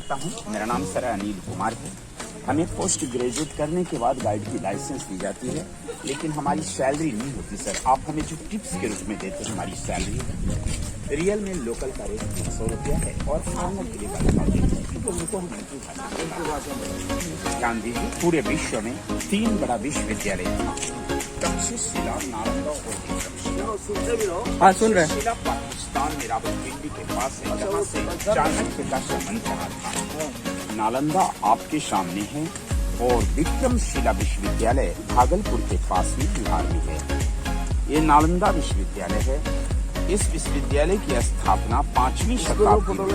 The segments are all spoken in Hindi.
करता हूँ। मेरा नाम सर अनिल कुमार है। हमें पोस्ट ग्रेजुएट करने के बाद गाइड की लाइसेंस दी जाती है, लेकिन हमारी सैलरी नहीं होती सर। आप हमें जो टिप्स के रूप में देते हैं हमारी सैलरी है। रियल में लोकल का रेट 300 रुपया है और फॉरनर के लिए ध्यान दीजिए। पूरे विश्व में 3 बड़ा विश्वविद्यालय था, तक्षशिला, नालंदा और हाँ सुन रहे शिला पाकिस्तान में रावलपिंडी के पास है, जहाँ से चाणक्य का संबंध रहा था। नालंदा आपके सामने है और विक्रमशिला विश्वविद्यालय भागलपुर के पास में बिहार में है। ये नालंदा विश्वविद्यालय है। इस विश्वविद्यालय की स्थापना 5वीं शताब्दी में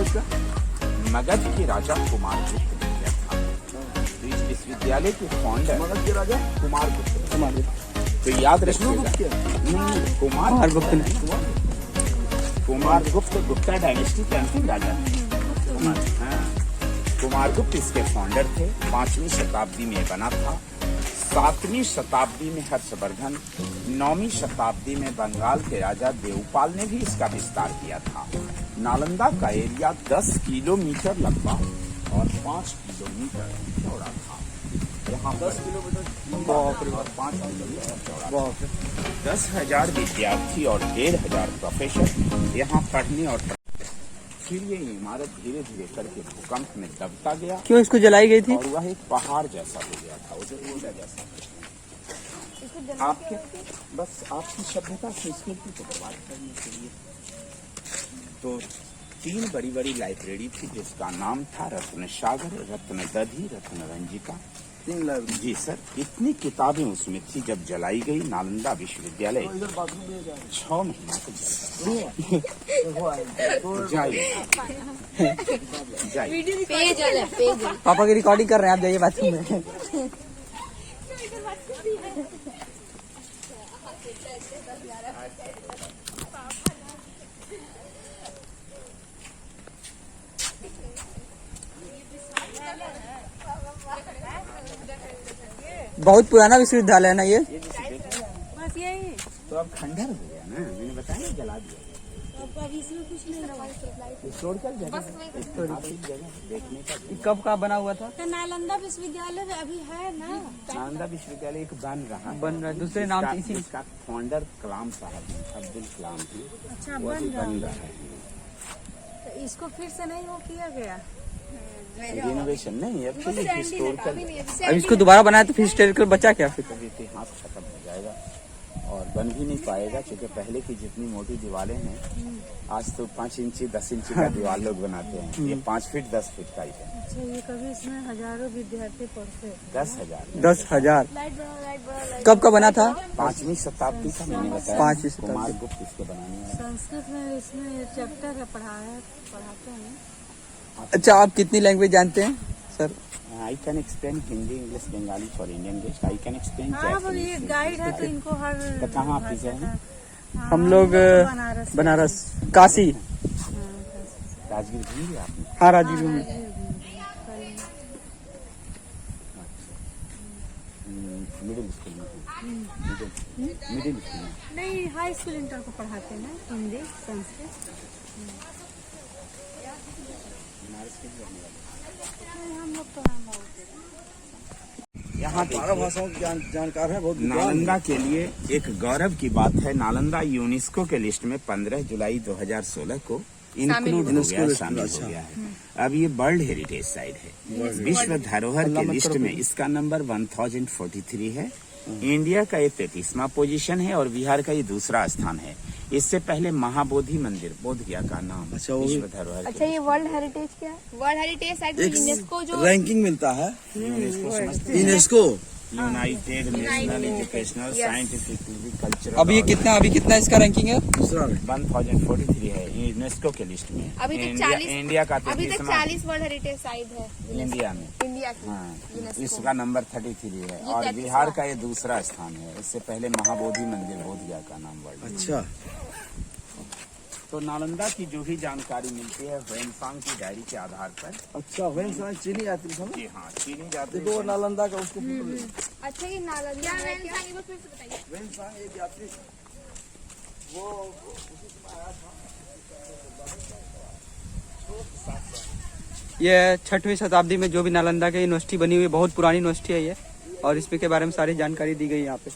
मगध के राजा कुमार गुप्त ने किया था। तो इस विश्वविद्यालय के फाउंडर मगध के राजा कुमार गुप्त। तो याद रखिएगा, कुमार गुप्त ने, कुमार गुप्त गुप्ता डायनेस्टी के अंतिम राजा थे। कुमार गुप्त इसके फाउंडर थे। 5वीं शताब्दी में बना था। 7वीं शताब्दी में हर्षवर्धन, 9वीं शताब्दी में बंगाल के राजा देवपाल ने भी इसका विस्तार किया था। नालंदा का एरिया 10 किलोमीटर लंबा और 5 किलोमीटर चौड़ा था। यहाँ 10 किलोमीटर और 5 किलोमीटर चौड़ा। 10,000 विद्यार्थी और 1,500 प्रोफेसर यहाँ पढ़ने और फिर ये इमारत धीरे धीरे करके भूकंप में दबता गया। क्यों इसको जलाई गई थी? और वह एक पहाड़ जैसा हो गया था, उधर रोजा जैसा। आपके बस आपकी सभ्यता संस्कृति को बर्बाद करने के लिए। तो 3 बड़ी बड़ी लाइब्रेरी थी जिसका नाम था रत्न सागर, रत्न दधी, रत्न रंजिका। 3 लाइब्रेरी जी सर। इतनी किताबें उसमें थी। जब जलाई गई नालंदा विश्वविद्यालय 6 महीना तक पापा की रिकॉर्डिंग कर रहे हैं, आप जाइए बाथरूम में। बहुत पुराना विश्वविद्यालय है ना ये? बस यही। तो अब खंडर हो गया ना, मैंने बताया जला दिया। अब इसमें कुछ नहीं रहा। छोड़कर जगह देखने का। कब का बना हुआ था? तो नालंदा विश्वविद्यालय अभी है ना? नालंदा विश्वविद्यालय एक बन रहा है, दूसरे नाम से। इसी इसका फाउंडर कलाम साहब अब्दुल कलाम जी। अच्छा, बन रहा है। तो इसको फिर से नहीं वो किया गया? रिनोवेशन नहीं, अब हिस्टोरिकल। अब इसको दोबारा बनाया तो फिर हिस्टोरिकल बचा क्या? फिर कभी इतिहास खत्म हो जाएगा और बन भी नहीं पाएगा, क्योंकि पहले की जितनी मोटी दीवारें हैं आज तो 5 इंची 10 इंची का दीवार लोग बनाते हैं। ये 5 फीट 10 फीट का ही है। अच्छा, ये कभी इसमें हजारों विद्यार्थी पढ़ते हैं। 10,000। 10,000। कब का बना था? 5वीं शताब्दी का मैंने बताया। 5वीं शताब्दी। कुमार गुप्त इसके बनाने में। संस्कृत में इसमें चैप्टर है, पढ़ाते हैं। अच्छा, आप कितनी लैंग्वेज जानते हैं sir? I can explain Hindi, English, Bengali for Indian guest. I can explain हाँ, पर ये Japanese. गाइड है तो इनको हर तो कहाँ आप से हैं? हम लोग बनारस, काशी। राजगीर घूमिए आपने? हाँ, राजगीर में। मिडिल स्कूल में। मिडिल स्कूल में नहीं, हाई स्कूल इंटर को पढ़ाते हैं हिंदी संस्कृत। हम लोग तो यहाँ 12 भाषाओं की जानकार है। बहुत नालंदा के लिए एक गौरव की बात है। नालंदा यूनेस्को के लिस्ट में 15 जुलाई 2016 को इंक्लूड हो गया, शामिल हो गया है। अब ये वर्ल्ड हेरिटेज साइट है। विश्व धरोहर के लिस्ट में इसका नंबर 1043 है। इंडिया का ये 33वां पोजीशन है और बिहार का ये दूसरा स्थान है। इससे पहले महाबोधि मंदिर बोध गया का नाम विश्व धरोहर। अच्छा, ये वर्ल्ड हेरिटेज क्या है? वर्ल्ड हेरिटेज साइट यूनेस्को जो रैंकिंग मिलता है। UNESCO United national educational scientific cultural. अभी कितना इसका रैंकिंग है? 1043 है यूनेस्को के लिस्ट में। अभी तक 40 इंडिया का अभी तक 40 वर्ल्ड हेरिटेज साइट है इंडिया में। इंडिया की हाँ, इसका नंबर 33 है और बिहार का ये दूसरा स्थान है। इससे पहले महाबोधि मंदिर बोध गया का नाम वर्ल्ड। अच्छा, तो नालंदा की जो भी जानकारी मिलती है वेनसांग की डायरी के आधार पर। अच्छा, वेनसांग चीनी यात्री समझ? जी हाँ, चीनी जाते देखो नालंदा का उसको अच्छा, ये नालंदा है क्या? वेनसांग एक यात्री वो उसी समय आया था। ये 6वीं शताब्दी में जो भी नालंदा की यूनिवर्सिटी बनी हुई है, बहुत पुरानी यूनिवर्सिटी है ये, और इसमें के बारे में सारी जानकारी दी गई है यहाँ पे।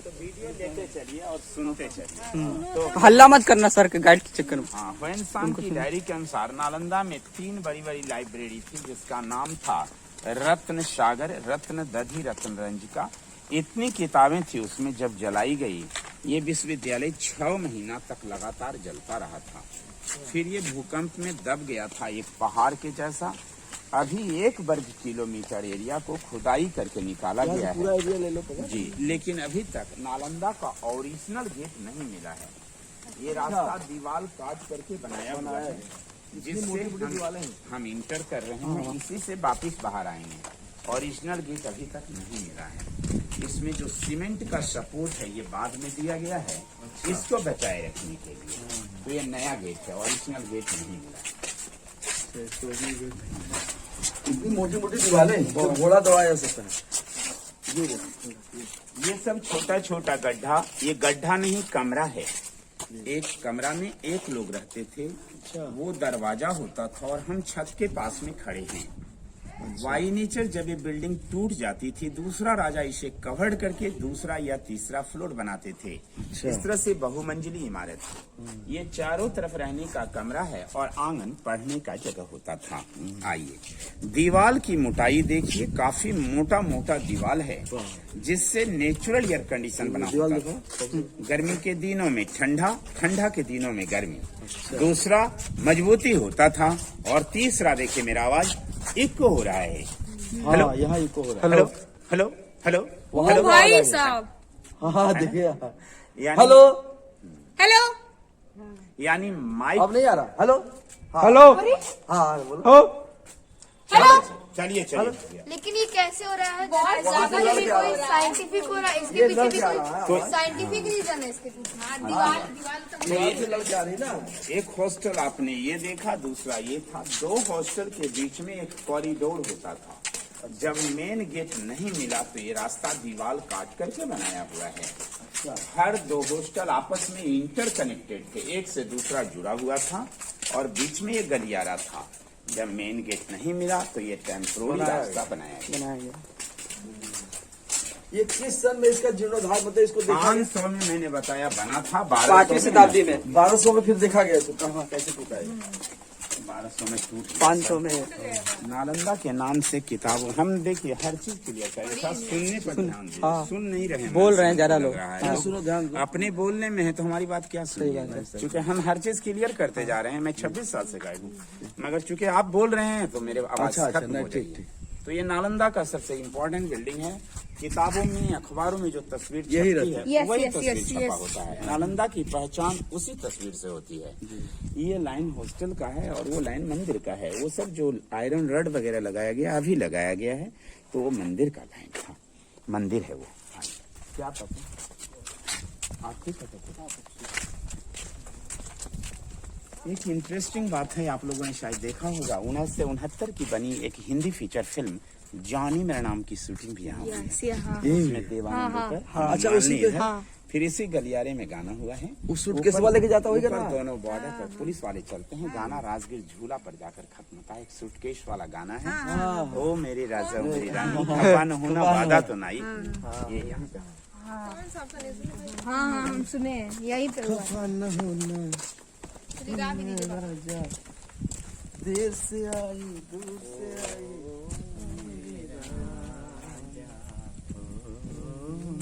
तो वीडियो लेते चलिए और सुनते चलिए। तो हल्ला मत करना सर के गाइड के चक्कर में। हाँ, ह्वेनसांग की डायरी के अनुसार नालंदा में 3 बड़ी बड़ी लाइब्रेरी थी, जिसका नाम था रत्न सागर, रत्न दधि, रत्न रंजिका। इतनी किताबें थी उसमें। जब जलाई गई, ये विश्वविद्यालय 6 महीना तक लगातार जलता रहा था। फिर ये भूकंप में दब गया था, एक पहाड़ के जैसा। अभी 1 वर्ग किलोमीटर एरिया को खुदाई करके निकाला गया पूरा है एरिया ले लो जी, लेकिन अभी तक नालंदा का ओरिजिनल गेट नहीं मिला है। ये रास्ता दीवार काट करके बनाया हुआ है, जिससे हम इंटर कर रहे हैं, इसी से वापिस बाहर आएंगे। ओरिजिनल गेट अभी तक नहीं मिला है। इसमें जो सीमेंट का सपोर्ट है ये बाद में दिया गया है, इसको बचाए रखने के लिए। तो ये नया गेट है, ओरिजिनल गेट नहीं मिला है। इतनी मोटी मोटी दीवारें जो घोड़ा दबाया जा सकता है। ये सब छोटा छोटा गड्ढा, ये गड्ढा नहीं कमरा है। एक कमरा में 1 लोग रहते थे, वो दरवाजा होता था और हम छत के पास में खड़े हैं। बाई नेचर जब ये बिल्डिंग टूट जाती थी, दूसरा राजा इसे कवर्ड करके दूसरा या तीसरा फ्लोर बनाते थे। इस तरह से बहुमंजिली इमारत है। ये चारों तरफ रहने का कमरा है और आंगन पढ़ने का जगह होता था। आइए, दीवार की मोटाई देखिए, काफी मोटा मोटा दीवार है, जिससे नेचुरल एयर कंडीशन बना होता था। गर्मी के दिनों में ठंडा, ठंडा के दिनों में गर्मी। दूसरा, मजबूती होता था। और तीसरा, देखिए मेरा आवाज इको हो रहा है। हेलो, यहाँ इको हो रहा है। हेलो, हेलो, हेलो, ओ भाई साहब, हाँ देखिए, यानी हेलो हेलो, यानी माइक। अब नहीं आ रहा। हेलो हेलो हाँ बोलो। हेलो। चलिए चलिए। लेकिन ये कैसे हो रहा है? बहुत ज्यादा ये कोई साइंटिफिक हो रहा है, इसके पीछे भी कोई साइंटिफिक रीजन है इसके पीछे। हाँ, दीवार लड़के आ रही ना। एक हॉस्टल आपने ये देखा, दूसरा ये था। 2 हॉस्टल के बीच में एक कॉरिडोर होता था। जब मेन गेट नहीं मिला तो ये रास्ता दीवार काट करके बनाया हुआ है। हर 2 हॉस्टल आपस में इंटर कनेक्टेड थे, एक से दूसरा जुड़ा हुआ था और बीच में एक गलियारा था। जब मेन गेट नहीं मिला तो ये टेम्पोररी रास्ता बनाया गया। ये किस सन में इसका जीर्णोद्धार, मतलब इसको देखा 500 में मैंने बताया बना था। 5वीं शताब्दी में 1200 में फिर देखा गया इसको कहाँ कैसे टूटा है। 1200 में टूट 500 में। नालंदा के नाम से किताबों, हम देखिए हर चीज क्लियर करें, साथ सुनने पर ध्यान दें। हाँ। सुन नहीं रहे हैं, बोल रहे हैं ज्यादा लग लोग। रहा है। हाँ। सुनो ध्यान दो। अपने बोलने में है तो हमारी बात क्या सुनिए, क्योंकि हम हर चीज क्लियर करते जा रहे हैं। मैं 26 साल से गायब हूँ, मगर चूंकि आप बोल रहे हैं तो मेरे आवाज खत्म हो जाएगी। तो ये नालंदा का सबसे इम्पोर्टेंट बिल्डिंग है। किताबों में, अखबारों में जो तस्वीर यही छपती रहता है, है। वही Yes, yes, तस्वीर yes, छपा yes. होता है। नालंदा की पहचान उसी तस्वीर से होती है। ये लाइन हॉस्टल का है और वो लाइन मंदिर का है। वो सब जो आयरन रड वगैरह लगाया गया, अभी लगाया गया है, तो वो मंदिर का लाइन था। मंदिर है वो। क्या पता आपको पता? एक इंटरेस्टिंग बात है, आप लोगों ने शायद देखा होगा, 1969 की बनी एक हिंदी फीचर फिल्म जॉनी मेरा नाम की शूटिंग भी यहाँ हुई है। उसमें देवानंद होकर अच्छा, उसी पे। फिर इसी गलियारे में गाना हुआ है। उस सूटकेस वाले के जाता होगा ना। दोनों बॉर्डर पर पुलिस वाले चलते हैं। गाना राजगीर झूला पर जाकर खत्म होता है। एक सूटकेस वाला गाना है। ओ मेरी राजा, ओ मेरी रानी, खफा न होना वादा तो नहीं। ये यहाँ पे हाँ, हम सुने हैं, यहीं पे हुआ। देर से आई दूर से आई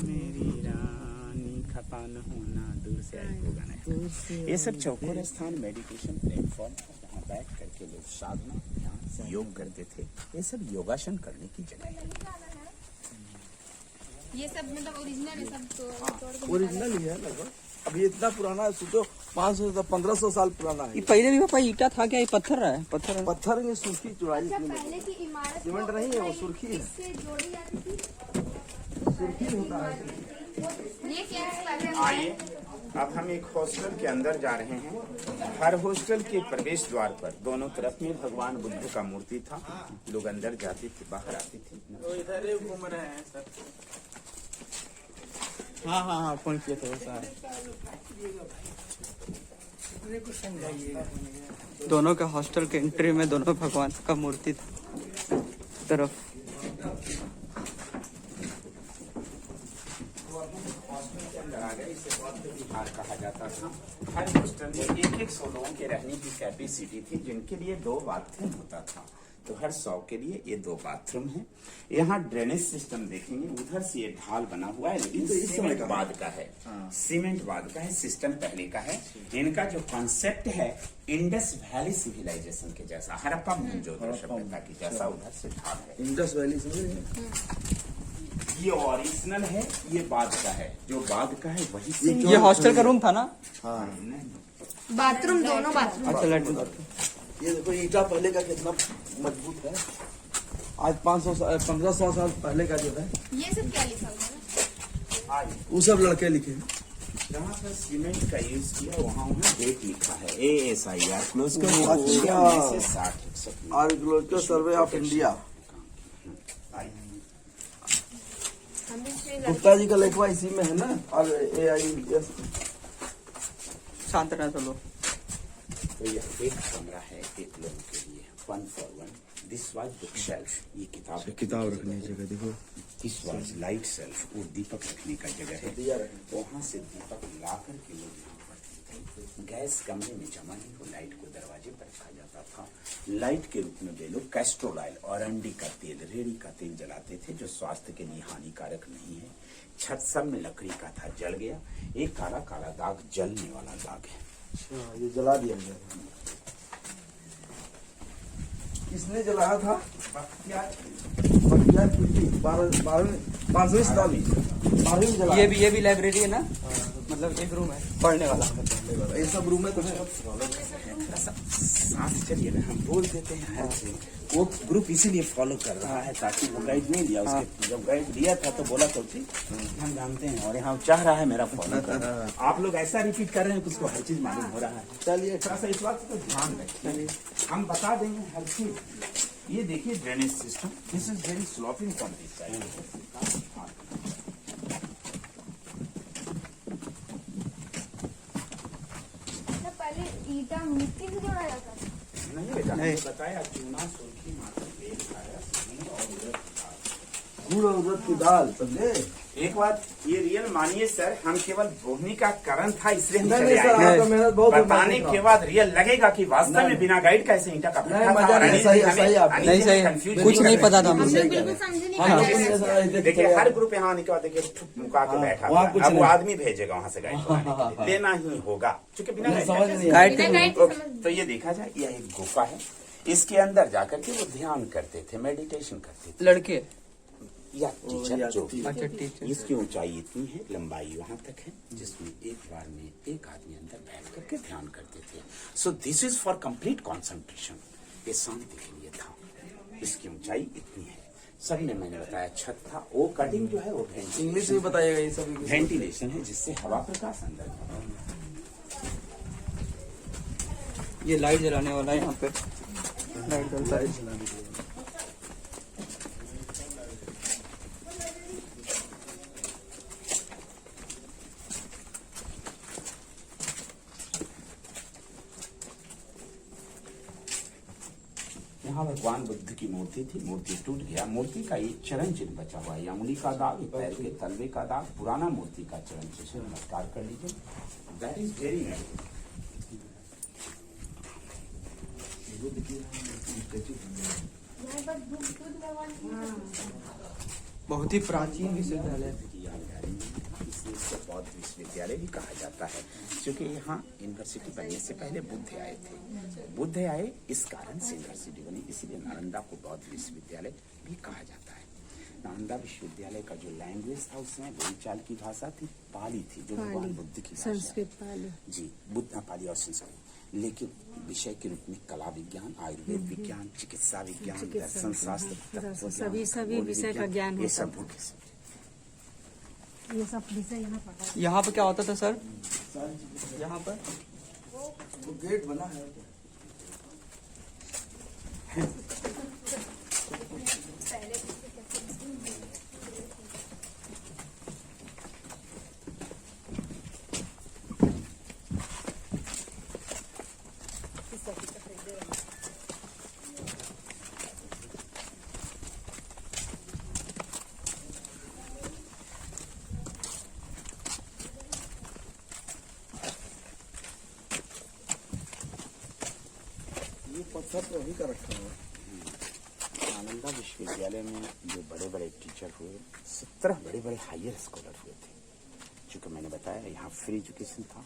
मेरी रानी, खफा न होना दूर से आई को गाना है। ये सब चौकोर स्थान, मेडिटेशन प्लेटफॉर्म है, जहाँ बैठ करके लोग साधना, ध्यान, योग करते थे। ये सब योगासन करने की जगह है। ये सब मतलब ओरिजिनल है, सब तो ओरिजिनल ही है लगभग। अभी इतना पुराना है, सोचो 500 से 1500 साल पुराना ये है। पहले भी पापा ईटा था क्या? ये पत्थर है? पत्थर है। पत्थर में सुर्खी चुराई अच्छा, पहले की इमारत सीमेंट नहीं है, वो सुर्खी है। इससे जोड़ी जाती थी। सुर्खी होता है। ये क्या है? आइए, अब हम एक हॉस्टल के अंदर जा रहे हैं। हर हॉस्टल के प्रवेश द्वार पर दोनों तरफ में भगवान बुद्ध का मूर्ति था। लोग अंदर जाते थे, बाहर आते थे। तो इधर ही घूम रहे हैं सर। हाँ हाँ हाँ, फोन किया था। दोनों के हॉस्टल के एंट्री में दोनों भगवान का मूर्ति था तरफ। विहार कहा जाता था। हर हॉस्टल में 100 लोगों के रहने की कैपेसिटी थी, जिनके लिए 2 बाथरूम होता था। तो हर 100 के लिए ये 2 बाथरूम है। यहाँ ड्रेनेज सिस्टम देखेंगे, उधर से ये ढाल बना हुआ है, लेकिन सीमेंट बाद का है। सीमेंट बाद का है, सिस्टम पहले का है। इनका जो कॉन्सेप्ट है इंडस वैली सिविलाइजेशन के जैसा, हड़प्पा मोहनजोदड़ो सभ्यता की जैसा उधर से ढाल है। इंडस वैली समझ ये ओरिजिनल है, ये बाद का है। जो बाद का है वही ये हॉस्टल का रूम था ना? हाँ, बाथरूम, दोनों बाथरूम। अच्छा, लैट्रिन। ये देखो ईटा पहले का कितना मजबूत है। आज 1500 साल पहले का जो है, ये सब क्या लिखा हुआ है? वो सब लड़के लिखे हैं। जहाँ पर सीमेंट का यूज किया वहाँ डेट लिखा है ASIR क्लोज कर अच्छा। 60 archaeological survey of India. Gupta ji का लिखवा इसी में है ना। और AIS शांत रहना चलो। तो यह एक कमरा है एक लोगों के लिए, 1 for 1। This was book shelf, ये किताब रखने की जगह देखो। दिस वाज लाइट शेल्फ, वो दीपक रखने का जगह है। दिया रखने। वहाँ से दीपक ला करके लोग यहाँ पर गैस कमरे में जमा नहीं, वो लाइट को दरवाजे पर रखा जाता था। लाइट के रूप में वे लोग कैस्ट्रोल ऑयल और अंडी का तेल, रेड़ी का तेल जलाते थे, जो स्वास्थ्य के लिए हानिकारक नहीं है। छत सब में लकड़ी का था, जल गया। एक काला काला दाग जलने वाला दाग है। अच्छा, ये जला दिया गया था। किसने जलाया था? बख्तियार खिलजी, 5वीं शताब्दी, 12वीं में जलाया। ये भी लाइब्रेरी है ना? मतलब एक रूम है पढ़ने वाला। ये सब रूम है तो है। साथ चलिए ना, हम बोल देते हैं हर चीज। वो ग्रुप इसीलिए फॉलो कर रहा है ताकि वो गाइड नहीं दिया उसके। जब गाइड दिया था तो बोला तो ठीक, हम जानते हैं और यहाँ चाह रहा है मेरा फॉलो कर। आप लोग ऐसा रिपीट कर रहे हैं कि उसको हर चीज मालूम हो रहा है। चलिए थोड़ा सा इस बात को ध्यान रखें, हम बता देंगे हर चीज। ये देखिए drainage system, this is very sloping from this side. पहले ईटा मिट्टी से जोड़ा जाता था। नहीं बेटा, मैंने बताया चूना, सुर्खी, माटी, तेल, खाया, सीमेंट और उड़द की दाल। गुड़ और उड़द की दाल, समझे? एक बात ये रियल मानिए सर, हम केवल बोलने का कारण था इसलिए हम नहीं, चले सर, आए। आपका मेहनत बहुत बताने के बाद रियल लगेगा कि वास्तव में बिना गाइड कैसे ईंटा का नहीं, मजा नहीं, सही आपने। नहीं सही, कुछ नहीं पता था मुझे। हम बिल्कुल समझे नहीं। देखिए हर ग्रुप यहाँ आने के बाद देखिए ठुक मुका के बैठा हुआ है। अब वो आदमी भेजेगा वहाँ से गाइड बनाने के लिए। लेना ही होगा, क्योंकि बिना समझ नहीं गाइड बिना गाइड ओके, तो ये देखा जाए यह एक गुफा है। इसके अंदर जाकर के वो ध्यान करते थे, मेडिटेशन करते थे। लड़के। या टीचर जो भी। अच्छा, टीचर। इसकी ऊंचाई इतनी है, लंबाई वहां तक है, जिसमें एक बार में एक आदमी अंदर बैठ करके ध्यान करते थे। So this is for complete concentration, ये शांति के लिए था। इसकी ऊंचाई इतनी है। सभी ने मैंने बताया छत था, वो कटिंग जो है वो इंग्लिश में बताइएगा ये सब। वेंटिलेशन है, जिससे हवा प्रकाश अंदर जाता है। ये लाइट जलाने वाला है यहाँ पे, लाइट जलता है। यहाँ भगवान बुद्ध की मूर्ति थी, मूर्ति टूट गया। मूर्ति का एक चरण चिन्ह बचा हुआ है, अंगुली का दाग, पैर के तलवे का दाग, पुराना मूर्ति का चरण चिन्ह। नमस्कार कर लीजिए। That is very nice. बहुत ही प्राचीन विश्वविद्यालय है। इसलिए बौद्ध विश्वविद्यालय भी कहा जाता है, क्योंकि यहाँ यूनिवर्सिटी बनने से पहले बुद्ध आए थे। बुद्ध आए इस कारण से यूनिवर्सिटी बनी, इसीलिए नालंदा को बौद्ध विश्वविद्यालय भी कहा जाता है। नालंदा विश्वविद्यालय का जो लैंग्वेज था उसमें बोलचाल की भाषा थी, पाली थी, जो भगवान बुद्ध की भाषा है। संस्कृत पाली। जी, बुद्ध पाली और संस्कृत। लेकिन विषय के रूप में कला विज्ञान, आयुर्वेद विज्ञान, चिकित्सा विज्ञान, दर्शन शास्त्र, तत्व ज्ञान, सभी खगोल विषय का विज्ञान, ज्ञान ये होता सब था। हो गए। ये सब विषय यहाँ पढ़ा। यहाँ पे क्या होता था सर? यहाँ पर वो गेट बना है। सब तो वही का रखा हुआ है। नालंदा विश्वविद्यालय में जो बड़े बड़े टीचर हुए 17 बड़े बड़े हायर स्कॉलर हुए थे। चूँकि मैंने बताया यहाँ फ्री एजुकेशन था।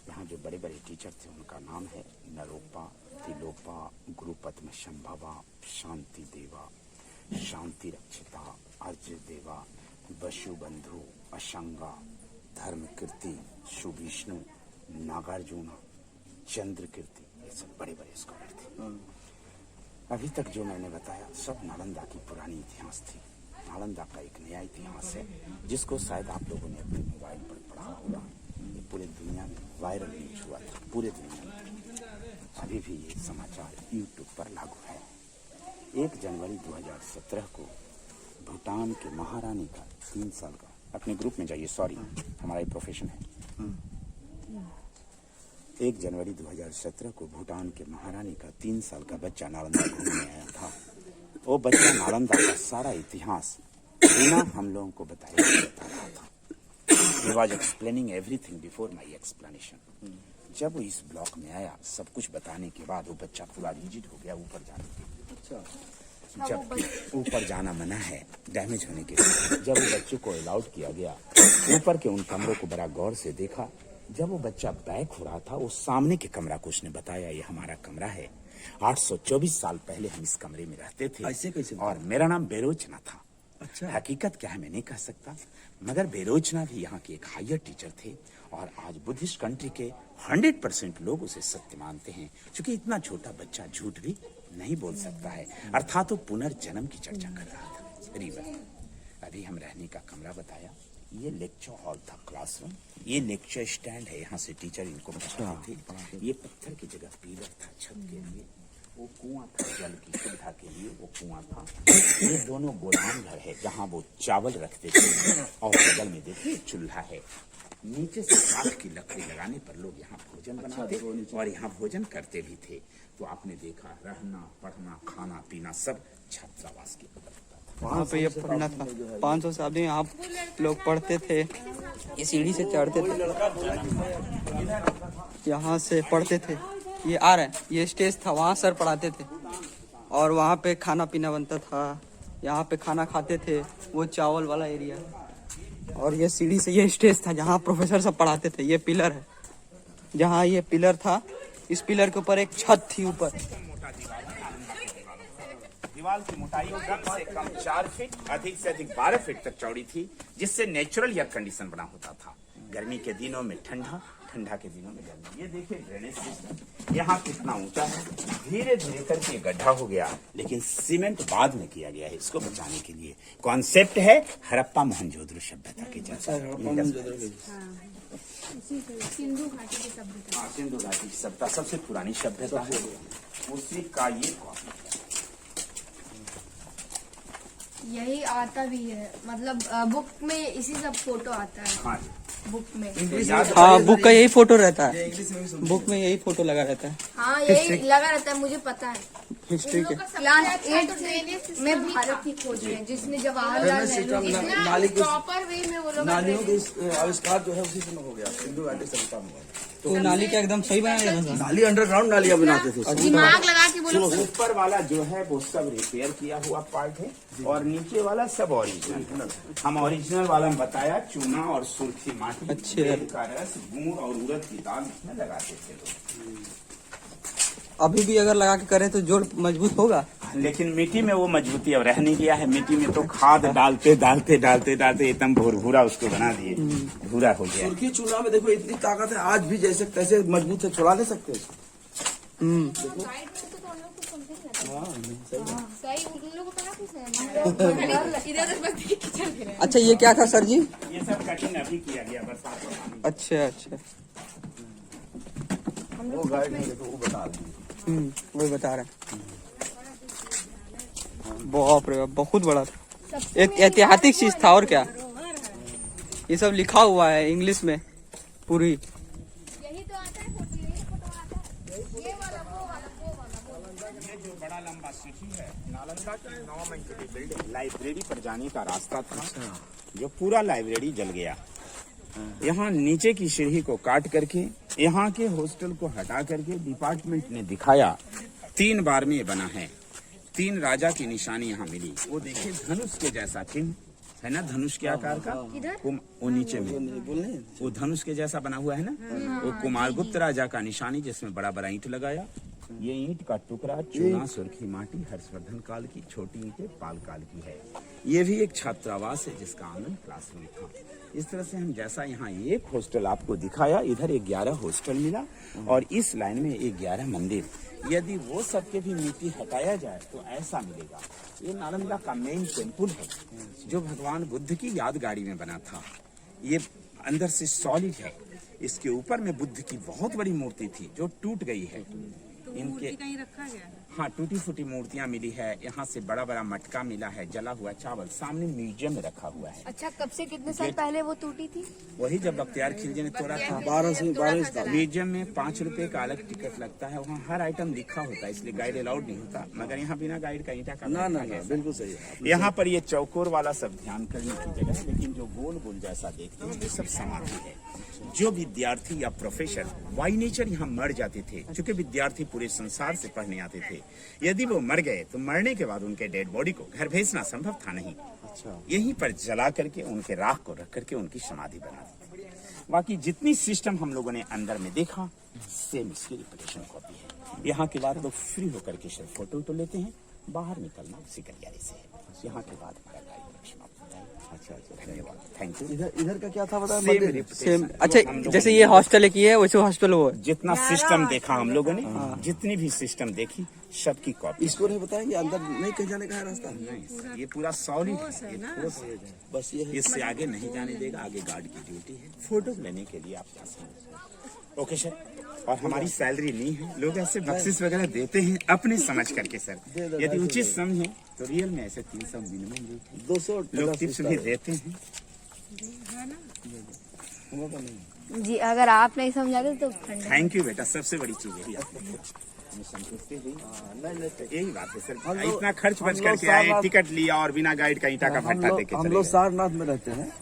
यहाँ जो बड़े बड़े टीचर थे उनका नाम है नरोपा, तिलोपा, गुरुपद्म शंभवा, शांति देवा, शांति रक्षिता, अर्ज देवा, वसुबंधु, अशंगा, धर्म कीर्ति, सुविष्णु, नागार्जुना, चंद्र कीर्ति, ये सब बड़े बड़े स्कॉलर थे। अभी तक जो मैंने बताया सब नालंदा की पुरानी इतिहास थी। नालंदा का एक नया इतिहास है जिसको शायद आप लोगों ने अपने मोबाइल पर पढ़ा होगा। ये पूरे दुनिया में वायरल न्यूज हुआ था, पूरे दुनिया में। अभी भी ये समाचार यूट्यूब पर लागू है। 1 जनवरी 2017 को भूटान के महारानी का 3 साल का, अपने ग्रुप में जाइए, सॉरी हमारा ये प्रोफेशन है। 1 जनवरी 2017 को भूटान के महारानी का 3 साल का बच्चा नालंदा घूमने आया था। वो बच्चा नालंदा का सारा इतिहास बिना हम लोगों को बताए बता रहा था। He was explaining everything before my explanation. जब वो इस ब्लॉक में आया सब कुछ बताने के बाद वो बच्चा पूरा रिजिड हो गया ऊपर जाने के लिए। जब ऊपर जाना मना है डैमेज होने के लिए, जब वो बच्चे को अलाउड किया गया ऊपर के उन कमरों को बड़ा गौर से देखा। जब वो बच्चा बैक हो रहा था वो सामने के कमरा को उसने बताया ये हमारा कमरा है। 824 साल पहले हम इस कमरे में रहते थे। ऐसे कैसे? और मेरा नाम बेरोचना था। अच्छा। हकीकत क्या है मैं नहीं कह सकता, मगर बेरोचना भी यहाँ के एक हायर टीचर थे और आज बुद्धिस्ट कंट्री के 100% लोग उसे सत्य मानते हैं। क्योंकि इतना छोटा बच्चा झूठ भी नहीं बोल सकता है। अर्थात वो पुनर्जन्म की चर्चा कर रहा था। रिवर अभी हम रहने का कमरा बताया। ये लेक्चर हॉल था, क्लासरूम। ये लेक्चर स्टैंड है, यहाँ से टीचर इनको पढ़ाते थे। ये पत्थर की जगह पिलर था छत के लिए। वो कुआं था जल की सुविधा के लिए, वो कुआं था। ये दोनों गोदाम घर है जहाँ वो चावल रखते थे और बगल में देखिए चूल्हा है। नीचे से काठ की लकड़ी लगाने पर लोग यहाँ भोजन बनाते और यहाँ भोजन करते भी थे। तो आपने देखा रहना, पढ़ना, खाना पीना सब छात्रावास के बगल होता था। वहाँ पे ये पढ़ना था। 500 साल में यहाँ लोग पढ़ते थे। ये सीढ़ी से चढ़ते थे, यहाँ से पढ़ते थे। ये आ रहे हैं, ये स्टेज था, वहाँ सर पढ़ाते थे और वहाँ पे खाना पीना बनता था। यहाँ पे खाना खाते थे, वो चावल वाला एरिया। और ये सीढ़ी से ये स्टेज था जहाँ प्रोफेसर सब पढ़ाते थे। ये पिलर है, जहाँ ये पिलर था, इस पिलर के ऊपर एक छत थी ऊपर। दीवार की मोटाई कम से कम 4 फीट, अधिक से अधिक 12 फीट तक चौड़ी थी, जिससे नेचुरल एयर कंडीशन बना होता था। गर्मी के दिनों में ठंडा, ठंडा के दिनों में गर्मी। ये देखिए ड्रेनेज सिस्टम यहाँ कितना ऊंचा है। धीरे धीरे करके गड्ढा हो गया, लेकिन सीमेंट बाद में किया गया है इसको बचाने के लिए। कॉन्सेप्ट है हड़प्पा मोहनजोदड़ो सभ्यता के जैसा। सिंधु घाटी की सभ्यता। हाँ, सिंधु घाटी की सभ्यता सबसे पुरानी सभ्यता है, उसी का ये कॉपी। यही आता भी है, मतलब बुक में इसी सब फोटो आता है। हाँ बुक में। हाँ, बुक का यही फोटो रहता है। बुक में यही फोटो लगा रहता है। हाँ, यही लगा रहता है, मुझे पता है। हिस्ट्री के क्लास 8 में भारत की खोज है, जिसने जवाहरलाल नेहरू नाली के प्रॉपर वे में वो लोग नालियों के आविष्कार जो है उसी समय हो गया। सिंधु घाटी सभ्यता में तो नाली का एकदम सही बनाया जाता था। नाली अंडरग्राउंड नालियां बनाते थे। दिमाग लगा के बोलो। ऊपर वाला जो है वो सब रिपेयर किया हुआ पार्ट है और नीचे वाला सब ओरिजिनल। हम ओरिजिनल वाला में बताया चूना और सुर्खी माटी, अच्छे। बेल का रस, गुड़ और उड़द की दाल इसमें लगाते थे लोग। अभी भी अगर लगा के करें तो जोड़ मजबूत होगा, लेकिन मिट्टी में वो मजबूती अब रह नहीं गया है। मिट्टी में तो खाद डालते डालते डालते डालते एकदम भूरा उसको बना दिए, भूरा हो गया। सुर्खी चूना में देखो इतनी ताकत है, आज भी जैसे तैसे मजबूत है, छुड़ा नहीं सकते उसको। अच्छा ये क्या था सर जी? ये सब कटिंग अभी किया गया बरसात में। अच्छा अच्छा, वो गाइड में देखो वो बता रहे हैं। वही बता रहे हैं। बाप रे बाप, बहुत बड़ा था, एक ऐतिहासिक चीज था। और क्या, ये सब लिखा हुआ है इंग्लिश में पूरी। यही तो आता है फोटो, यही फोटो आता है। ये वाला वो वाला वो वाला। ये जो बड़ा लंबा सीढ़ी है नालंदा की 9 मंजिली बिल्डिंग लाइब्रेरी पर जाने का रास्ता था, जो पूरा लाइब्रेरी जल गया। यहाँ नीचे की सीढ़ी को काट करके यहाँ के हॉस्टल को हटा करके डिपार्टमेंट ने दिखाया 3 बार में ये बना है। 3 राजा की निशानी यहाँ मिली। वो देखिए धनुष के जैसा चिन्ह है ना, धनुष के आकार का। वो नीचे में वो धनुष के जैसा बना हुआ है ना, वो कुमारगुप्त राजा का निशानी, जिसमें बड़ा बड़ा ईंट लगाया। ये ईंट का टुकड़ा चूना सुर्खी माटी हर्षवर्धन काल की, छोटी ईंटें पाल काल की है। ये भी एक छात्रावास है जिसका आंगन क्लासरूम था। इस तरह से हम जैसा यहाँ एक हॉस्टल आपको दिखाया, इधर 11 हॉस्टल मिला और इस लाइन में 11 मंदिर। यदि वो सबके भी मिट्टी हटाया जाए तो ऐसा मिलेगा। ये नालंदा का मेन टेम्पल है जो भगवान बुद्ध की यादगारी में बना था। ये अंदर से सॉलिड है। इसके ऊपर में बुद्ध की बहुत बड़ी मूर्ति थी जो टूट गई है। इनके कहीं रखा गया है। हाँ, टूटी फूटी मूर्तियां मिली है। यहाँ से बड़ा बड़ा मटका मिला है, जला हुआ चावल सामने म्यूजियम में रखा हुआ है। अच्छा, कब से कितने साल पहले वो टूटी थी? वही जब बख्तियार खिलजी ने तोड़ा था। 12 म्यूजियम में 5 रुपए का अलग टिकट लगता है। वहाँ हर आइटम लिखा होता है, इसलिए गाइड अलाउड नहीं होता। मगर यहाँ बिना गाइड का ईंटा का ना बिल्कुल सही है। यहाँ पर ये चौकोर वाला सब ध्यान करने की जगह है, लेकिन जो गोल गोल जैसा देखते हैं ये सब समाधि है। जो विद्यार्थी या प्रोफेसर बाई नेचर यहाँ मर जाते थे, क्योंकि विद्यार्थी पूरे संसार से पढ़ने आते थे। यदि वो मर गए तो मरने के बाद उनके डेड बॉडी को घर भेजना संभव था नहीं। अच्छा, यहीं पर जला करके उनके राख को रख करके उनकी समाधि बना दी। बाकी जितनी सिस्टम हम लोगों ने अंदर में देखा, सेम इसकी रिपीटेशन कॉपी है। यहाँ के बाद लोग फ्री होकर के सिर्फ फोटो लेते हैं, बाहर निकलना सिकरियारी से है। यहाँ के बाद हमारा गाड़ी समाप्त होता है। अच्छा, धन्यवाद, थैंक यू। इधर का क्या था बताया? सेम। अच्छा, जैसे ये हॉस्टल एक ही है, वैसे हॉस्टल वो है। जितना सिस्टम देखा हम लोगों ने, जितनी भी सिस्टम देखी, सबकी कॉपी। इसको नहीं बताएंगे अंदर नहीं कहीं जाने का है रास्ता? नहीं, ये पूरा सॉलिड है, ये ठोस है। बस ये है। इससे आगे नहीं जाने देगा। आगे गार्ड की ड्यूटी है। फोटो लेने के लिए आप जा सकते हैं। Okay sir. और हमारी सैलरी नहीं है, लोग ऐसे बख्शिश वगैरह देते हैं अपने समझ करके सर। यदि उचित समझे तो रियल में ऐसे 300 मिनिमम रेट है। 200 लोग टिप्स भी देते हैं। जी, अगर आप नहीं समझाते तो थैंक यू बेटा, सबसे बड़ी चीज है हमें संतुष्टि हुई। यही बात है सर, इतना खर्च बच करके आए, टिकट लिया और बिना गाइड का ईंटा का भट्टा देके हम चले लोग गए। सारनाथ में रहते हैं।